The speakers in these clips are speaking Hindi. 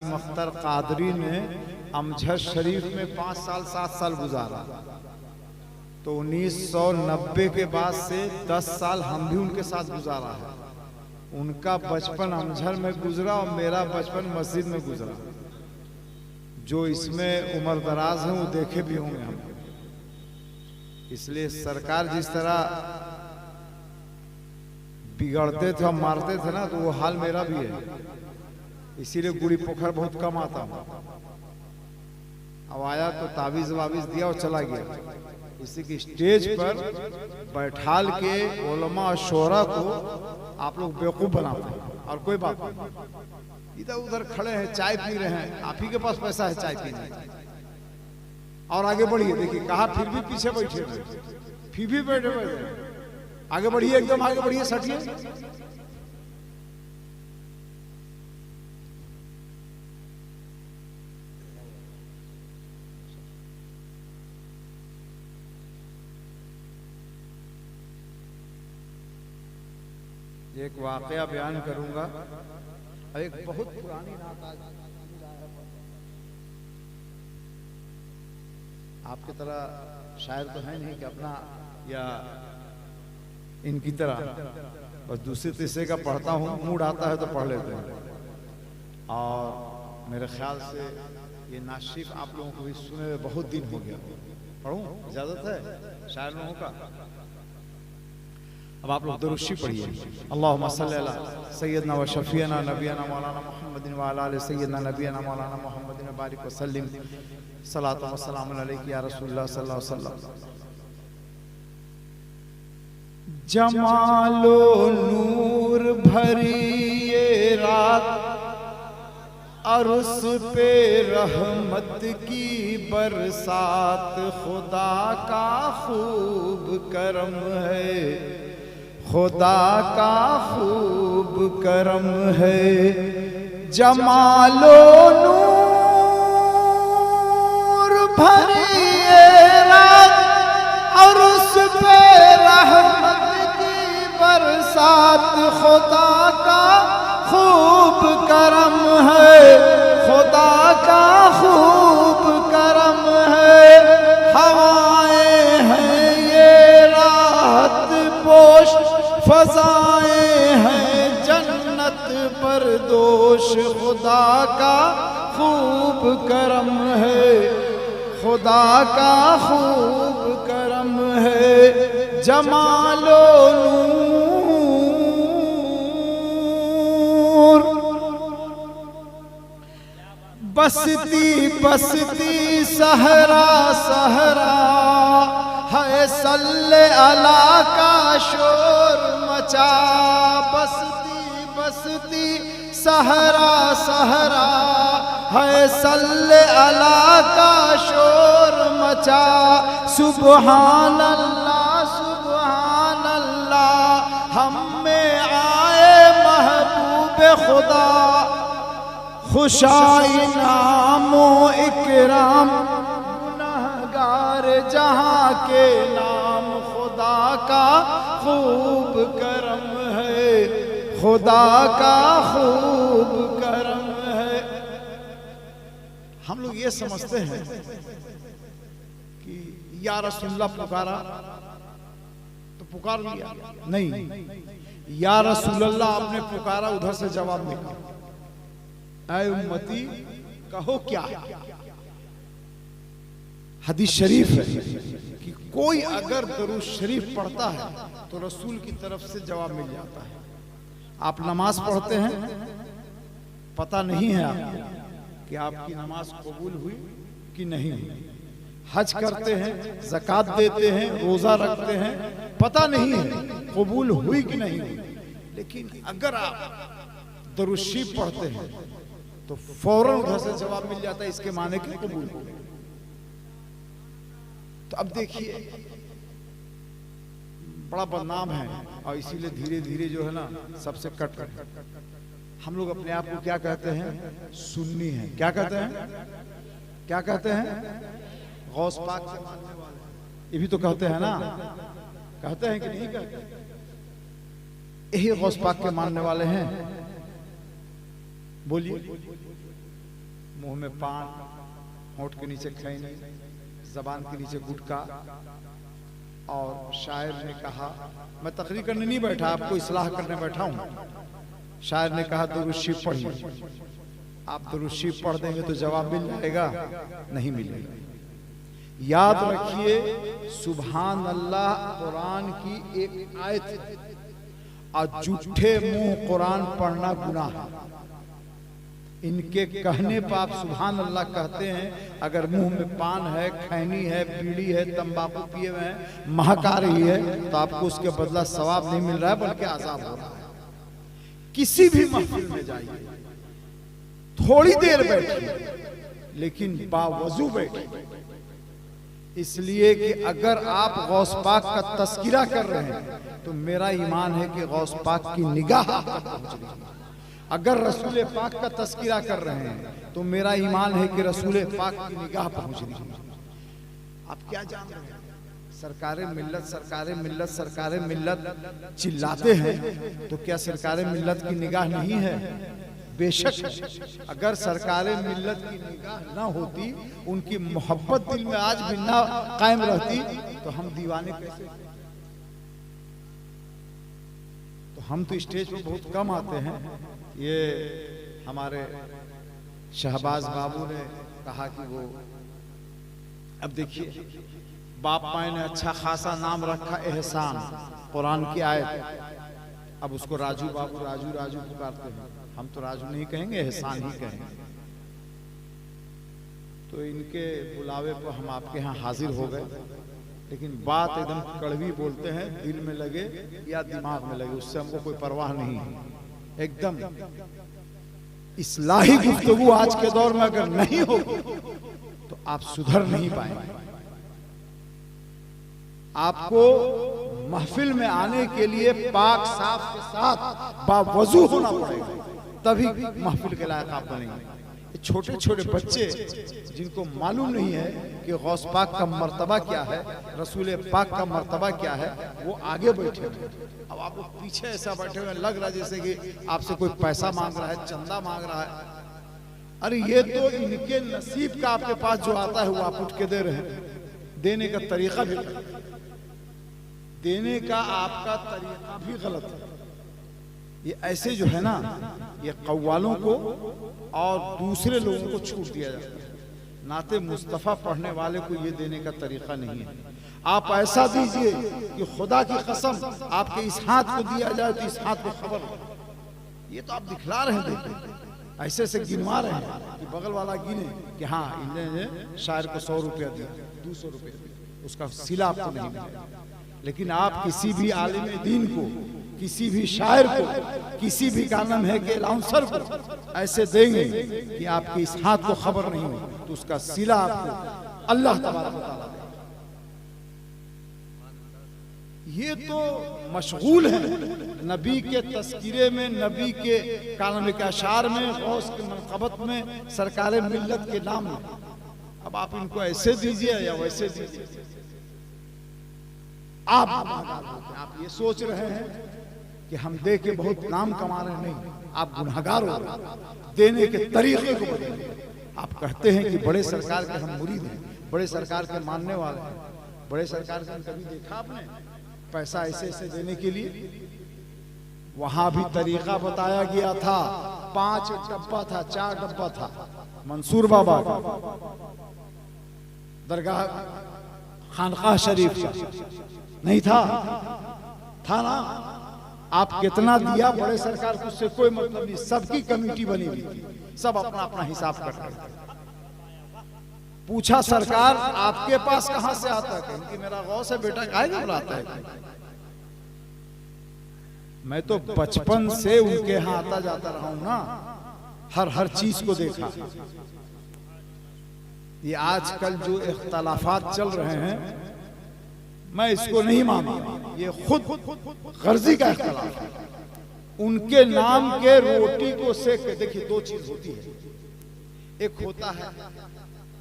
अख्तर कादरी ने अमजद शरीफ में 5 साल 7 साल गुजारा, तो 1990 के बाद से 10 साल हम भी उनके साथ गुजारा है। उनका बचपन अमजद में गुजरा और मेरा बचपन मस्जिद में गुजरा। जो इसमें उम्र दराज हैं वो देखे भी होंगे हम। इसलिए सरकार जिस तरह बिगड़ते थे और मारते थे ना, तो वो हाल मेरा भी है। इसीलिए गुड़ी पोखर बहुत कम आता हूँ। अब आया तो तावीज वावीज दिया और चला गया। इसी की स्टेज पर बैठाल के उलमा और शोरा को आप लोग बेवकूफ बनाते हैं और कोई बात नहीं। इधर उधर खड़े हैं, चाय पी रहे हैं, आप ही के पास पैसा है चाय पीने, और आगे बढ़िए। देखिए कहा फिर भी पीछे बैठे, फिर भी बैठे आगे बढ़िए, एकदम आगे बढ़िए, सटिए। एक वाकया बयान करूंगा। एक बहुत पुरानी नात आपकी तरह शायर तो है नहीं कि अपना या इनकी तरह बस दूसरे तीसरे का पढ़ता हूँ, मूड आता है तो पढ़ लेते हैं। और मेरे ख्याल से ये नाशिफ आप लोगों को भी सुने हुए बहुत दिन हो गया। पढ़ूं? इजाजत है शायर लोगों का? अब आप लोग दुरूद शरीफ पढ़िए। अल्लाहुम्मा सल्ली अला सय्यदना व शफीना नबियना मौलाना मुहम्मदिन व अला आलि सय्यदना नबियना मौलाना मुहम्मदिन व बारिक व सल्लिम सलातु व सलाम अलैका या रसूलुल्लाह सल्लल्लाहु अलैहि वसल्लम। जमालो नूर भरी ये रात और उस पे रहमत की बरसात, खुदा का खूब करम है, खुदा का खूब करम है। जमालो नूर भरी ये रात और उस पे रहमत की बरसात, खुदा का खूब करम है, खुदा का खूब करम है। हवाएं हैं ये राहत पोश, फज़ाएं हैं जन्नत पर दोष, खुदा का खूब करम है, खुदा का खूब करम है। जमालो नूर बसती बसती सहरा सहरा है, सल्ले अला का शोर मचा। बसती बसती सहरा सहरा है, सल्ले अला का शोर मचा। सुबहान अल्लाह सुबहान अल्लाह, हम में आए महबूब खुदा, खुशा इनामो इकराम, गुनहगार जहाँ के नाम। खुदा का खूब करम है, खुदा का खूब करम है। हम लोग ये समझते हैं कि या रसूलुल्लाह पुकारा तो पुकार लिया, नहीं। या रसूलुल्लाह आपने पुकारा, उधर से जवाब निकला, ऐ उम्मती कहो क्या। हदीस शरीफ है कि कोई अगर दरूद शरीफ पढ़ता है तो रसूल की तरफ से जवाब मिल जाता है। आप नमाज पढ़ते हैं, पता नहीं है आपको कि आपकी नमाज कबूल हुई कि नहीं हुई। हज करते हैं, ज़कात देते हैं, रोजा रखते हैं, पता नहीं है कबूल हुई कि नहीं हुई। लेकिन अगर आप दरूद शरीफ पढ़ते हैं तो फौरन उधर से जवाब मिल जाता है, इसके माने कि कबूल हो गए। तो अब देखिए बड़ा बदनाम है और इसीलिए धीरे धीरे जो है ना सबसे कट रहे। हम लोग अपने आप को क्या कहते हैं? सुन्नी है। क्या कहते हैं? क्या कहते हैं? गौस पाक के मानने वाले। ये भी तो कहते हैं ना, कहते हैं कि नहीं कहते? यही गौस पाक के मानने वाले हैं। बोलिए मुंह में पान, होंठ के नीचे खैनी, जबान के नीचे गुटखा। और शायर ने कहा, मैं तकरीर करने नहीं बैठा, आपको इस्लाह करने बैठा हूं। शायर ने कहा दुरूद शरीफ पढ़िए। आप दुरूद शरीफ पढ़ देंगे तो जवाब मिल जाएगा? नहीं मिलेगा। याद रखिए, सुभान अल्लाह कुरान की एक आयत है और झूठे मुंह कुरान पढ़ना गुनाह है। इनके कहने पर आप सुभान अल्लाह कहते हैं, अगर मुंह में पान है, खैनी है, बीड़ी है, तंबाकू पिए हुए हैं, महक आ रही है, तो आपको उसके बदला सवाब नहीं मिल रहा है बल्कि आजाब हो रहा है। किसी भी महफिल में जाइए, थोड़ी देर बैठिए लेकिन बावजू बैठिए, इसलिए कि अगर आप गौस पाक का तस्किरा कर रहे हैं तो मेरा ईमान है कि गौस पाक की निगाह आप तक पहुंच रही है। अगर रसूल पाक का तस्किरा कर रहे हैं तो मेरा ईमान है कि रसूल पाक की निगाह पहुंच रही है। आप क्या जान रहे हैं? सरकारे मिल्लत, सरकारे मिल्लत, सरकारे मिल्लत चिल्लाते हैं, तो क्या सरकारे मिल्लत की निगाह नहीं है? बेशक अगर सरकारे मिल्लत की निगाह ना होती, उनकी मोहब्बत दिल में आज भी ना कायम रहती, तो हम दीवाने कैसे? तो हम तो स्टेज पर बहुत कम आते हैं। ये हमारे शहबाज बाबू ने कहा कि वो, अब देखिए बाप माए ने अच्छा खासा नाम रखा एहसान, कुरान की आयत। अब उसको राजू बाबू, राजू राजू पुकारते हैं। हम तो राजू नहीं कहेंगे, एहसान ही कहेंगे। तो इनके बुलावे पर हम आपके यहाँ हाजिर हो गए, लेकिन बात एकदम कड़वी बोलते हैं, दिल में लगे या दिमाग में लगे, उससे हमको कोई परवाह नहीं है। एकदम इस्लाही गुफ्तगू आज के दौर में अगर नहीं हो तो आप सुधर नहीं पाएंगे। आपको महफिल में आने के लिए पाक साफ के साथ बावजू होना पड़ेगा, तभी महफिल के लायक आप बनेंगे। छोटे छोटे बच्चे जिनको मालूम नहीं है कि गौस पाक का मर्तबा क्या है, रसूल पाक का मर्तबा क्या है, वो आगे बैठे हुए। अब आप लोग पीछे ऐसा बैठे हुए, लग रहा है जैसे कि आपसे कोई पैसा मांग रहा है, चंदा मांग रहा है। अरे ये तो इनके नसीब का आपके पास जो आता है वो आप उठ के दे रहे हैं। देने का तरीका भी, देने का आपका तरीका भी गलत है। ये ऐसे जो है ना, ये कव्वालों को और दूसरे लोगों को छूट दिया जाता है। नाते मुस्तफ़ा पढ़ने वाले को ये देने का तरीका नहीं है। आप ऐसा दीजिए कि खुदा की कसम आपके इस हाथ को दिया जाए तो इस हाथ को खबर हो। ये तो आप दिखला रहे हैं, देखिए ऐसे से गिनवा रहे हैं कि बगल वाला गिने कि हाँ इन्होंने शायर को 100 रुपया दिया, 200 रुपया दिया, उसका सिला आपको नहीं मिलेगा। लेकिन आप किसी भी आलिम दीन को, किसी भी शायर को, किसी भी का नाम है कि अनाउंसर को ऐसे देंगे कि आपके इस हाथ को खबर नहीं हो, तो उसका सिला आपको अल्लाह तबारक व तआला देगा। ये तो मशगूल है नबी के तस्किरे में, नबी के कालम के अशार में, गौस के मनक़बत में, सरकारे मिल्लत के नाम में। अब आप इनको ऐसे दीजिए या वैसे दीजिए, आप ये सोच रहे हैं कि हम दे के बहुत नाम कमा रहे हैं। नहीं, आप गुनहगार हो रहे हैं। देने के तरीके को बदलिए। आप कहते हैं कि बड़े सरकार के हम मुरीद हैं, बड़े सरकार के मानने वाले हैं। बड़े सरकार का कभी देखा आपने पैसा ऐसे ऐसे देने के लिए? वहां भी तरीका बताया गया था। 5 डब्बा था, 4 डब्बा था। मंसूर बाबा का दरगाह खानकाह शरीफ का नहीं था? था ना? आप कितना दिया बड़े सरकार को, उससे कोई मतलब नहीं। सबकी कमेटी बनी हुई थी, सब अपना अपना हिसाब कर रहे थे। पूछा सरकार आपके पास कहां से आता है? कि मेरा गौस है बेटा, काहे घबराता है? मैं तो बचपन से उनके यहाँ आता जाता रहा हूं ना, हर चीज को देखा। ये आजकल जो इख्तलाफात चल रहे हैं, मैं इसको नहीं मानता। ये खुद गर्जी का इख्तलाफ है। उनके नाम के रोटी को सेक के देखिए, 2 चीज होती है। एक होता है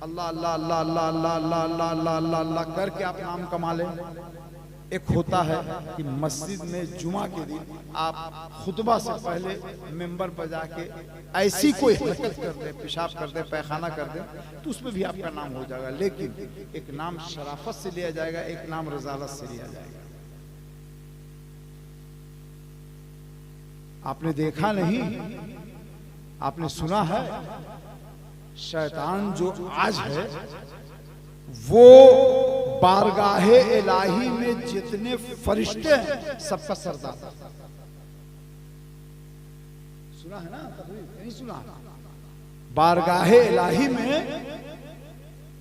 अल्लाह अल्लाह अल्लाह अल्लाह अल्लाह अल्लाह अल्लाह अल्लाह अल्लाह करके आप नाम कमा लें, एक होता है कि मस्जिद में जुमा के दिन आप खुतबा से पहले मेंबर पर जाके ऐसी कोई हरकत कर दे, पेशाब कर दे, पैखाना कर दे, तो उसमें भी आपका नाम हो जाएगा। लेकिन एक नाम शराफत से लिया जाएगा, एक नाम रजालत से लिया जाएगा। आपने देखा नहीं, आपने सुना है, शैतान जो आज है वो बारगाहे इलाही में जितने फरिश्ते हैं सबका सरदार। सुना है ना? नहीं सुना? बारगाहे इलाही में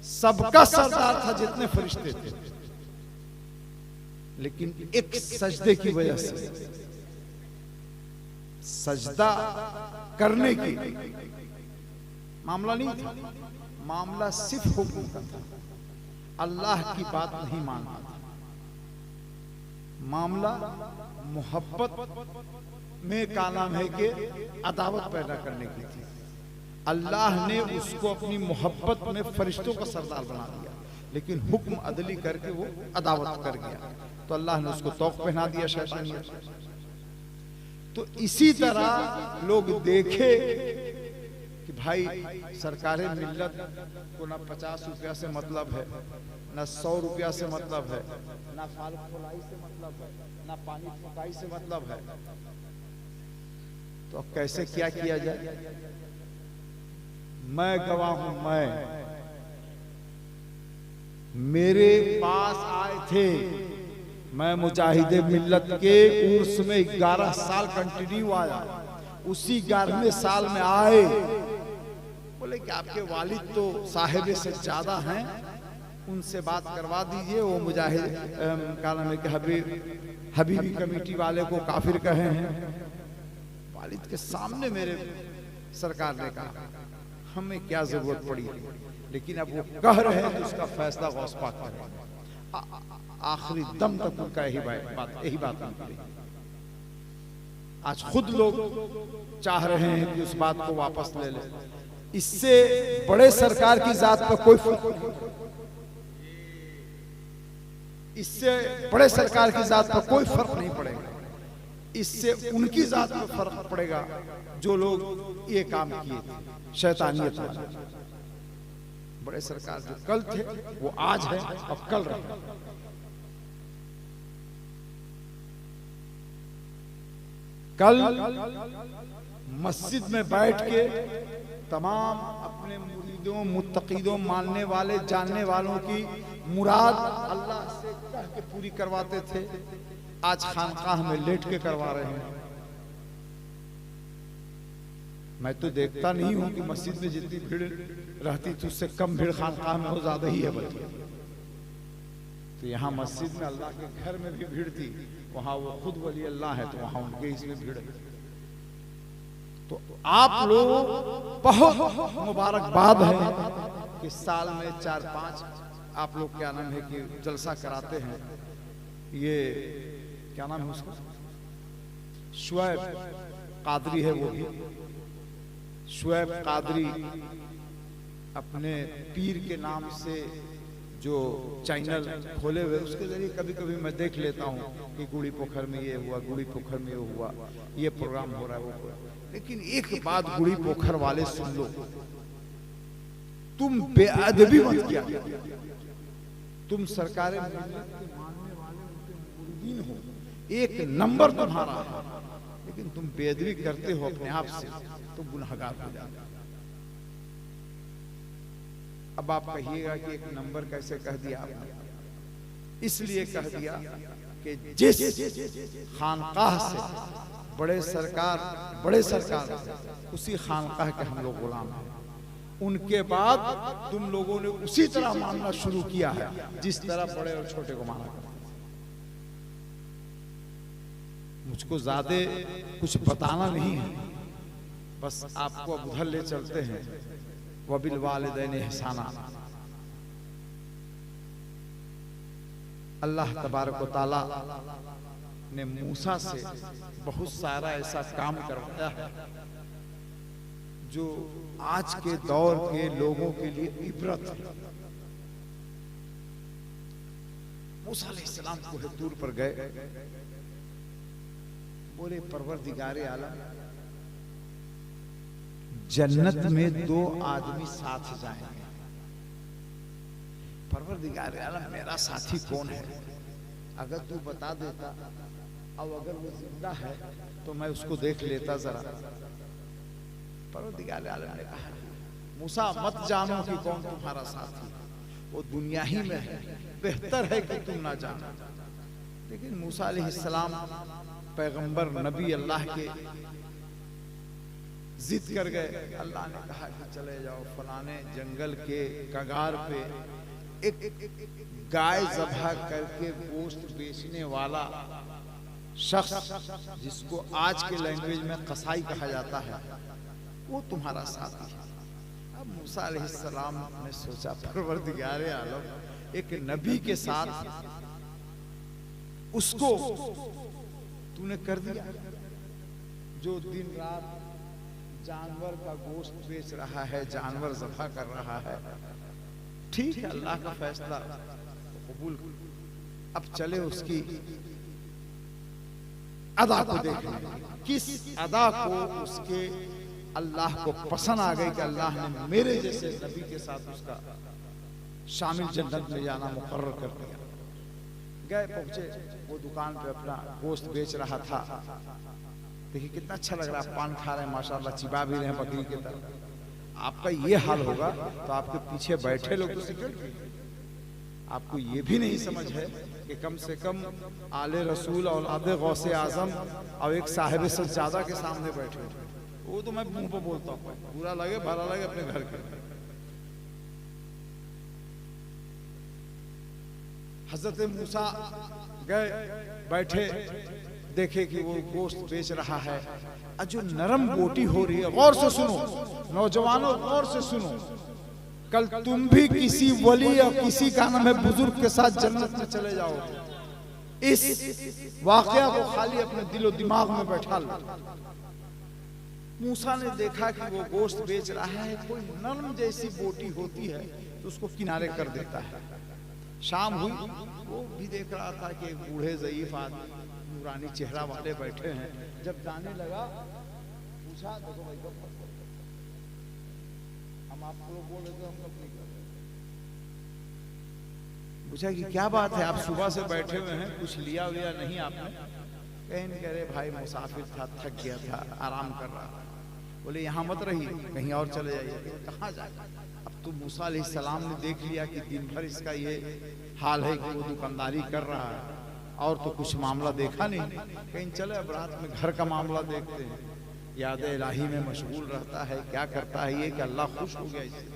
सबका सरदार था जितने फरिश्ते थे, लेकिन एक सजदे की वजह से, सजदा करने की मामला नहीं था, मामला सिर्फ हुक्म का था, अल्लाह की बात नहीं मानना था। मामला मोहब्बत में का नाम है कि अदावत पैदा करने की थी। अल्लाह ने उसको अपनी मोहब्बत में फरिश्तों का सरदार बना दिया, लेकिन हुक्म अदली करके वो अदावत कर गया, तो अल्लाह ने उसको तौक पहना दिया शैतानियत। तो इसी तरह लोग देखे कि भाई सरकार मिल्लत को ना 50 रुपया से मतलब है, ना 100 रुपया से मतलब है, ना फाल खोलाई से मतलब है, ना पानी फुकाई से मतलब है, तो कैसे क्या किया जाए? मैं गवाह हूं, मेरे पास आए थे, मैं मुजाहिदे मिल्लत के उर्स में 11 साल कंटिन्यू आया, उसी 11वें साल में आए, बोले कि आपके वालिद तो साहिब से ज्यादा हैं, उनसे बात करवा दीजिए। वो मुजाहिद का नाम है कि हबीबी कमेटी वाले को काफिर कहे हैं। वालिद के सामने मेरे सरकार ने कहा हमें क्या जरूरत पड़ी, लेकिन अब वो कह रहे हैं तो उसका फैसला गौस पाक करेगा। आखिरी दम तक उनका यही बात निकली। आज खुद लोग चाह रहे हैं कि उस बात को वापस ले ले। इससे बड़े सरकार की जात पर कोई फर्क नहीं, इससे बड़े सरकार की जात पर कोई फर्क नहीं पड़ेगा, इससे उनकी जात पर फर्क पड़ेगा जो लोग ये काम किए थे शैतानियत वाले। बड़े सरकार जो कल थे वो आज है और कल रहे। कल मस्जिद में बैठ के तमाम अपने मुरीदों, मुत्तकीदों, मानने वाले, जानने वालों की मुराद अल्लाह से कह के पूरी करवाते थे, आज खानकाह में लेट के करवा रहे हैं। मैं तो देखता नहीं हूं कि मस्जिद में जितनी भीड़ रहती थी उससे कम भीड़ खानकाह में हो, ज्यादा ही है बल्कि। तो यहाँ मस्जिद में अल्लाह के घर में भी भीड़ थी, वहां वो खुद वली अल्लाह है तो वहां उनके इसमें भीड़ है। तो आप लोग बहुत मुबारकबाद है कि साल में 4-5 आप लोग क्या नाम है कि जलसा कराते हैं। ये क्या नाम है उसका, शुएब कादरी है, वो भी शुएब कादरी अपने पीर के नाम से जो चैनल खोले हुए, उसके जरिए कभी कभी मैं देख लेता हूँ कि गुड़ी पोखर में ये हुआ, गुड़ी पोखर में ये हुआ, ये प्रोग्राम हो रहा है, वो हो रहा है। लेकिन एक बात गुड़ी पोखर वाले सुन लो, तुम बेअदबी मत किया, तुम सरकारें मानने वाले मुरीदीन हो, एक नंबर तुम्हारा है, लेकिन तुम बेअदबी करते हो अपने आप से तो गुनहगार हो जाते। अब आप कहिएगा कि एक नंबर कैसे कह दिया आपने? इसलिए कह दिया कि जिस खानकाह से बड़े सरकार उसी खानकाह के हम लोग गुलाम हैं। उनके बाद तुम लोगों ने उसी तरह मानना शुरू किया है जिस तरह बड़े और छोटे को माना करते। मुझको ज्यादा कुछ बताना नहीं है, बस आपको अब उधर ले चलते हैं। वबिल वालिदैन इहसाना, अल्लाह तबारक व तआला ने मूसा से बहुत सारा ऐसा काम करवाया है जो आज के दौर के लोगों के लिए इबरत है। मूसा अलैहिस्सलाम कोहे तूर पर गए, बोले परवरदिगारे आलम, जन्नत में दो आदमी साथ जाएंगे। परवरदिगारे आलम मेरा साथी कौन है? अगर तू बता देता और अगर वो जिंदा है तो मैं उसको देख लेता जरा। परवरदिगारे आलम ने कहा, मूसा मत जानो कि कौन तुम्हारा साथी, वो दुनिया ही में है, बेहतर है कि तुम ना जानो। लेकिन मूसा अलैहिस्सलाम पैगंबर नबी अल्लाह के जिद कर गए। अल्लाह ने कहा कि चले जाओ फलाने जंगल के कगार पे एक गाय ज़बह करके गोश्त बेचने वाला शख्स, जिसको आज के लैंग्वेज में कसाई कहा जाता है, वो तुम्हारा साथी है। अब मूसा अलैहिस्सलाम ने सोचा, परवरदिगारे आलम, एक नबी के साथ उसको तूने कर दिया जो दिन रात जानवर का गोश्त बेच रहा है, जानवर ज़बह कर रहा है। ठीक है, अल्लाह का फैसला कबूल। अब चले उसकी अदा को देखने, किस अदा को उसके अल्लाह को पसंद आ गई कि अल्लाह ने मेरे जैसे नबी के साथ उसका शामिल जन्नत में जाना मुकर्रर कर दिया। गए, पहुंचे, वो दुकान पे अपना गोश्त बेच रहा था। देखिए कितना अच्छा लग रहा है, पान खा रहे हैं माशाल्लाह, चिबा भी रहे हैं बकरी की तरह। आपका ये हाल होगा तो आपके पीछे बैठे लोग तो सिगरेट पीते। आपको ये भी नहीं समझ है कि कम से कम आले रसूल औलाद गौसे आजम और एक साहिब सज्जादा के सामने बैठे। वो तो मैं मुंह पे बोलता हूँ, बुरा लगे भला लगे अपने घर के। हजरत मूसा गए, बैठे, देखे कि वो गोश्त बेच रहा है। जो नरम बोटी हो रही है, गौर से सुनो नौजवानों, गौर से सुनो, कल तुम भी किसी वली या किसी का नाम है बुजुर्ग के साथ जन्नत में चले जाओगे। इस वाकया को खाली अपने दिलो दिमाग में बैठा लो। मूसा ने देखा कि वो गोश्त बेच रहा है, कोई नरम जैसी बोटी होती है तो उसको किनारे कर देता है। शाम हुई, वो भी देख रहा था कि एक बूढ़े ज़ईफ आदमी नूरानी चेहरा वाले बैठे हैं। जब जाने लगा, पूछा, देखो भाई हम आप लोग बोल रहे थे, हम लोग नहीं कर रहे। पूछा कि क्या बात है, आप सुबह से बैठे हुए हैं, कुछ लिया हुआ नहीं आपने? कहीं नहीं, कह रहे भाई मुसाफिर था, थक गया था, आराम कर रहा था। बोले यहाँ मत रहिए, कहीं और चले जाइए। कहाँ जाए? अब तो मूसा अलैहिस्सलाम ने देख लिया कि दिन भर इसका ये हाल है कि वो दुकानदारी कर रहा है और तो कुछ मामला देखा नहीं। कहीं चले, अब रात में घर का मामला देखते हैं। याद इलाही में मशगूल रहता है, क्या करता है ये कि अल्लाह खुश हो गया इससे।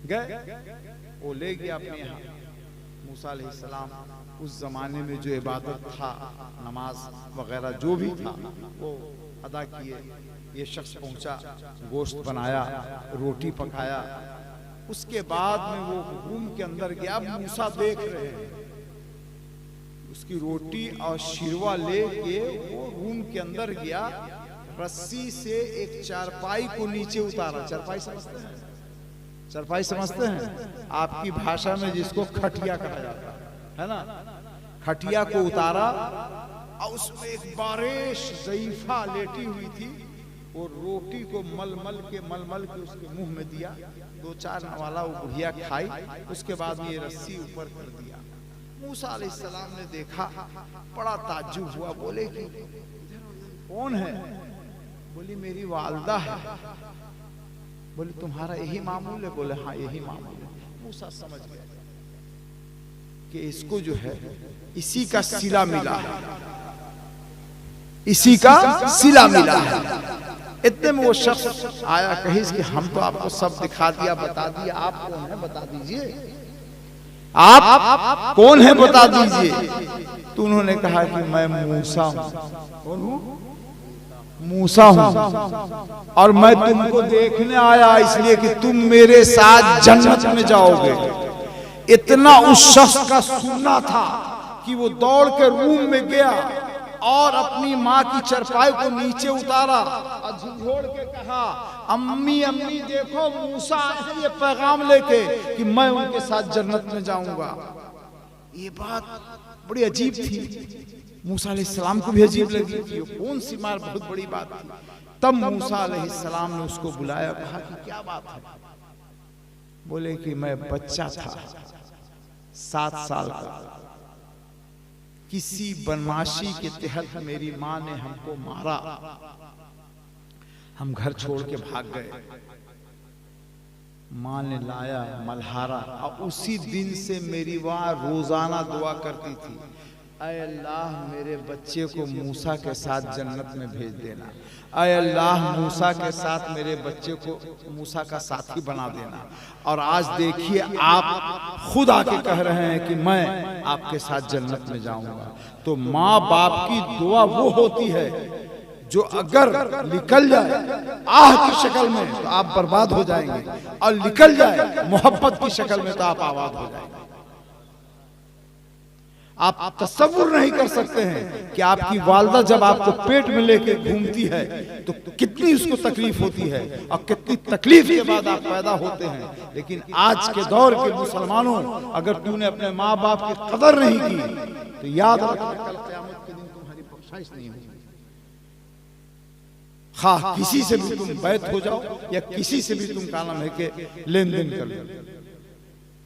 गए, वो ले गया अपने यहाँ। मूसा अलैहिस्सलाम उस जमाने में जो इबादत था, नमाज वगैरह जो भी था, वो अदा किए। ये शख्स पहुंचा, गोश्त बनाया, रोटी पकाया। उसके बाद में वो रूम के अंदर गया। मूसा देख रहे हैं, उसकी रोटी और शिरवा लेके वो रूम के अंदर गया, रस्सी से एक चारपाई को नीचे उतारा। चारपाई समझते हैं? चारपाई समझते हैं? आपकी भाषा में जिसको खटिया कहा जाता है ना, खटिया को उतारा और उसमें एक बारिश ज़ईफा लेटी हुई थी। वो रोटी को मलमल के उसके मुंह में दिया। दो चार नवाला वो बुढ़िया खाई। उसके बाद ये रस्सी ऊपर कर दिया। मूसा अलैहिस्सलाम ने देखा, बड़ा ताज्जुब हुआ। बोले कि कौन है? बोली मेरी वालदा है। बोले तुम्हारा यही मामूल है? बोले हाँ यही मामूल है। मूसा समझ गया कि इसको जो है इसी का सिला मिला है, इसी का सिला मिला है। इतने में वो शख्स आया, कही कि हम तो आपको सब दिखा दिया, बता दिया, आप कौन है बता दीजिए, आप कौन है बता दीजिए। तो उन्होंने कहा कि मैं मूसा हूं। कौन हूं? मूसा हूं, और मैं तुमको देखने आया इसलिए कि तुम मेरे साथ जन्नत में जाओगे। इतना उस शख्स का सुनना था कि वो दौड़ के रूम में गया, और अपनी माँ की चरपाई को नीचे उतारा और झंझोड़ के कहा, अम्मी अम्मी देखो मूसा आए ये पैगाम लेके कि मैं उनके साथ जन्नत में जाऊंगा। ये बात बड़ी अजीब थी, मूसा अलैहिस्सलाम को भी अजीब लगी कि ये कौन सी मार, बहुत बड़ी बात थी। तब मूसा अलैहिस्सलाम ने उसको बुलाया, कहा कि क्या बात है? बोले कि मैं बच्चा था 7 साल का, किसी बदमाशी के तहत मेरी माँ ने हमको मारा, हम घर छोड़ के भाग गए, माँ ने लाया मल्हारा और उसी दिन से मेरी माँ रोजाना दुआ करती थी, ऐ अल्लाह मेरे बच्चे को मूसा के साथ जन्नत में भेज देना, ऐ अल्लाह मूसा के साथ मेरे बच्चे को मूसा का साथी बना देना। और आज देखिए आप खुद आके कह रहे हैं कि मैं आपके साथ जन्नत में जाऊंगा। तो माँ बाप की दुआ वो होती है जो अगर निकल जाए आह की शक्ल में तो आप बर्बाद हो जाएंगे, और निकल जाए मोहब्बत की शक्ल में तो आप आबाद हो जाएंगे। आप तसव्वुर नहीं कर सकते हैं कि आपकी वालदा जब आपको पेट में लेके घूमती है तो कितनी उसको तकलीफ होती है, और कितनी तकलीफ के बाद आप पैदा होते हैं। लेकिन आज के दौर के मुसलमानों, अगर तूने अपने माँ बाप की कदर नहीं की तो याद रखना कल क़यामत के दिन तुम्हारी बख्शाइश नहीं होगी। हाँ, किसी से भी तुम बैत हो जाओ या किसी से भी तुम का नाम है कि लेन देन कर लो,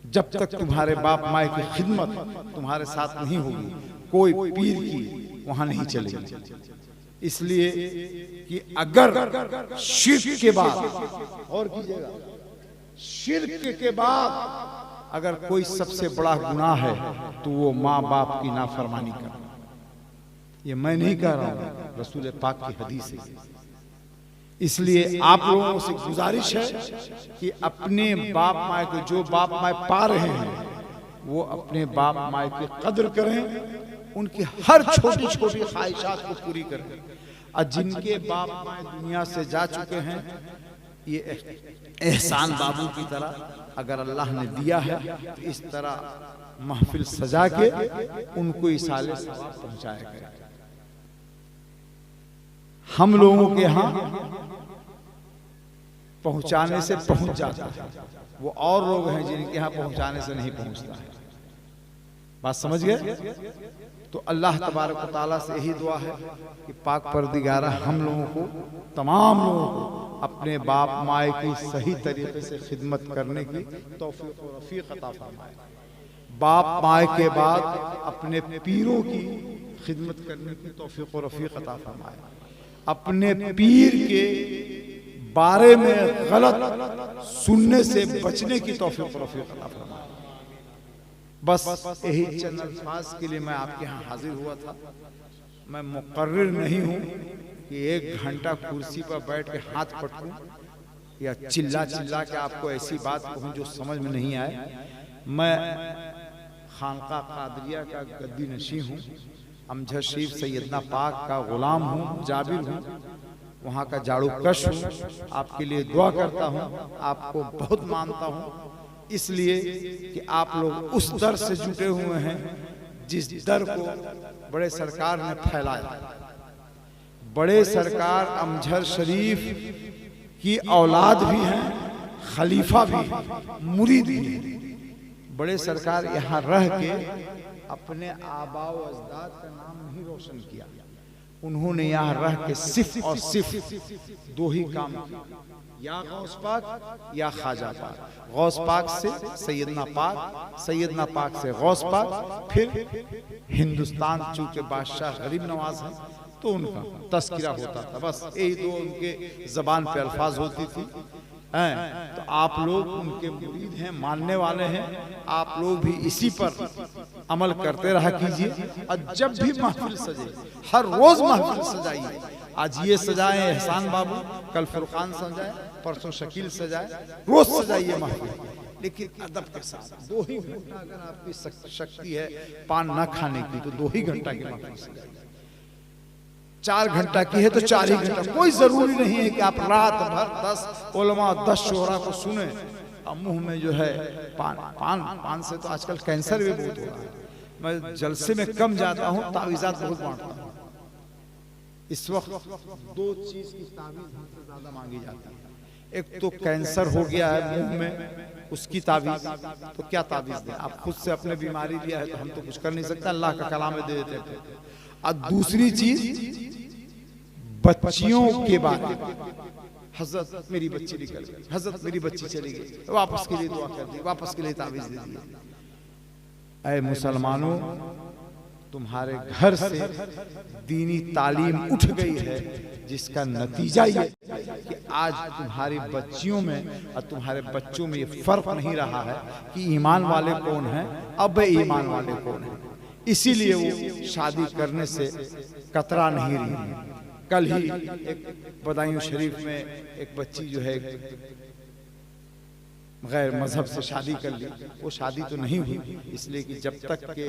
जब तक तुम्हारे बाप माए की खिदमत तुम्हारे साथ नहीं होगी, कोई पीर की वहां नहीं चलेगी। इसलिए कि अगर शिर्क के बाद, और कीजिएगा, शिर्क के बाद अगर कोई सबसे बड़ा गुनाह है तो वो माँ बाप की नाफरमानी करना। ये मैं नहीं कह रहा हूं, रसूल पाक की हदीस है। इसलिए आप लोगों से गुजारिश है कि अपने बाप माए को, जो बाप माए पा रहे हैं, वो अपने बाप माए की कदर करें, उनकी हर छोटी छोटी ख्वाहिशात को पूरी करें। और जिनके बाप माए दुनिया से जा चुके हैं, ये एहसान बाबू की तरह अगर अल्लाह ने दिया है तो इस तरह महफिल सजा के उनको इसाले सवाब पहुंचाया गया। हम लोगों के यहाँ पहुंचाने से पहुंच जाता है, वो और लोग हैं जिनके यहाँ पहुंचाने से नहीं पहुंचता है। बात समझ गए? तो अल्लाह तबारक व तआला से यही दुआ है कि पाक परदिगारा हम लोगों को, तमाम लोगों को अपने बाप माए की सही तरीके से खिदमत करने की तौफीक और रफीक अता फरमाए। बाप माए के बाद अपने पीरों की खिदमत करने की तौफीक और रफीक अता फरमाए। अपने पीर के बारे में गलत सुनने से बचने की तौफीक और रफीक अता फरमाए। बस यही चंद अल्फाज के लिए मैं आपके यहाँ हाजिर हुआ था। मैं मुकर्रिर नहीं हूँ कि 1 घंटा कुर्सी पर बैठ के हाथ पटकूं या चिल्ला चिल्ला के आपको ऐसी बात कहूँ जो समझ में नहीं आए। मैं खानका कादरिया का गद्दी नशी हूँ, अमजद शरीफ सैयदना पाक का गुलाम हूँ, जाबिर हूँ, वहाँ का जाड़ू कश हूँ। आपके लिए दुआ करता हूँ, आपको बहुत मानता हूँ, इसलिए कि आप लोग उस दर से जुटे हुए हैं जिस दर को बड़े सरकार ने फैलाया। बड़े सरकार अमजद शरीफ की औलाद भी हैं, खलीफा भी, मुरीद भी हैं। बड़े सरकार यहाँ रह के अपने आबा व अजदाद का नाम नहीं रोशन किया, उन्होंने यहाँ रह के सिर्फ और सिर्फ 2 ही काम किए, या गौस पाक या ख्वाजा पाक। गौस पाक से सैयदना पाक, सैयदना पाक से गौस पाक, फिर हिंदुस्तान चूंकि बादशाह गरीब नवाज है तो उनका तस्किरा होता था। बस यही 2 उनके जबान पे अल्फाज होती थी। तो आप लोग उनके मुरीद हैं, मानने वाले हैं, आप लोग भी इसी पर अमल करते रहा कीजिए। और जब भी महफिल सजे, हर रोज महफिल सजाइए। आज ये सजाए एहसान बाबू, कल फुरकान सजाए, परसों शकील सजाए, रोज सजाइए महफिल, लेकिन अदब के साथ। 2 ही घंटा अगर आपकी शक्ति है पान न खाने की तो 2 ही घंटा की महफिल सजाइए। 4 घंटा की है तो 4 ही घंटा। कोई जरूरी नहीं है कि आप रात भर 10 उलमा 10 शोरा को सुने और मुंह में जो है पान से तो आजकल कैंसर भी बहुत हो रहा है। मैं जलसे में कम जाता हूँ, तावीज़ात बहुत बांटता हूँ। इस वक्त दो चीज की ताबीज हमसे ज्यादा मांगी जाती है। एक तो कैंसर हो गया है मुंह में, उसकी ताबीज, तो क्या ताबीज दें? आप खुद से अपने बीमारी लिया है तो हम तो कुछ कर नहीं सकते, अल्लाह का कलाम में दे देते हैं। और दूसरी चीज बच्चियों के बारे में, हजरत मेरी बच्ची निकल गई, हजरत मेरी बच्ची चली गई, वापस के लिए दुआ कर दी, वापस के लिए ताबीज दे दी। ऐ मुसलमानों, तुम्हारे घर से दीनी तालीम उठ गई है, जिसका नतीजा ये कि आज तुम्हारी बच्चियों में और तुम्हारे बच्चों में ये फर्क नहीं रहा है कि ईमान वाले कौन हैं, अब ईमान वाले कौन हैं। इसीलिए वो शादी करने से कतरा नहीं रही। कल ही एक बदायूं शरीफ में एक बच्ची जो है गैर मजहब से शादी कर ली। वो शादी तो नहीं हुई, इसलिए कि जब तक के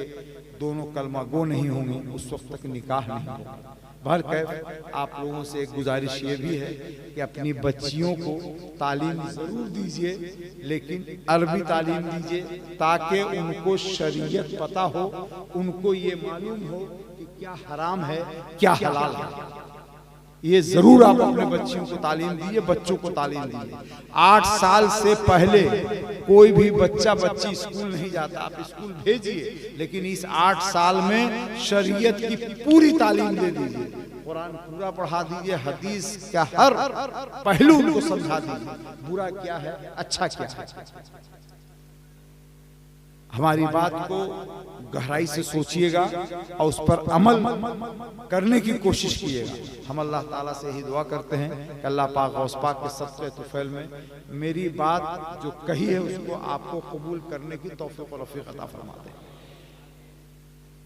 दोनों कलमा गो नहीं होंगे उस वक्त तक निकाह नहीं होगा। बहरकैफ आप लोगों से एक गुजारिश ये भी है कि अपनी बच्चियों को तालीम जरूर दीजिए, लेकिन अरबी तालीम दीजिए, ताकि उनको शरीयत पता हो, उनको ये मालूम हो कि क्या हराम है क्या हलाल है। ये जरूर आप अपने बच्चियों को तालीम दीजिए, बच्चों को तालीम दीजिए। 8 साल से पहले कोई भी बच्चा बच्ची स्कूल नहीं जाता, आप स्कूल भेजिए, लेकिन इस 8 साल में शरीयत की पूरी तालीम दे दीजिए, कुरान पूरा पढ़ा दीजिए, हदीस का हर पहलू उनको समझा दीजिए, बुरा क्या है अच्छा क्या है। हमारी बात को गहराई से सोचिएगा और उस पर अमल करने की कोशिश कीजिएगा। हम अल्लाह ताला से ही दुआ करते हैं कि अल्लाह पाक गौस पाक के सदक़े तुफ़ैल में मेरी बात जो कही है उसको आपको कबूल करने की तौफ़ीक़ और रफ़ीक़ अता फरमाते हैं।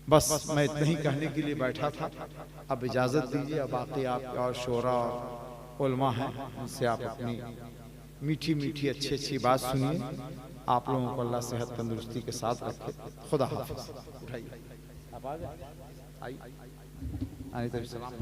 बस मैं इतना ही कहने के लिए बैठा था, अब इजाज़त दीजिए। बाकी आपके और शोरा और उलमा हैं, उनसे आप अपनी मीठी मीठी अच्छी अच्छी बात सुनिए। आप लोगों को अल्लाह सेहत तंदुरुस्ती के साथ रखे। खुदा हाफ़िज़। उठाइए, आप आ गए, आइए, सलाम।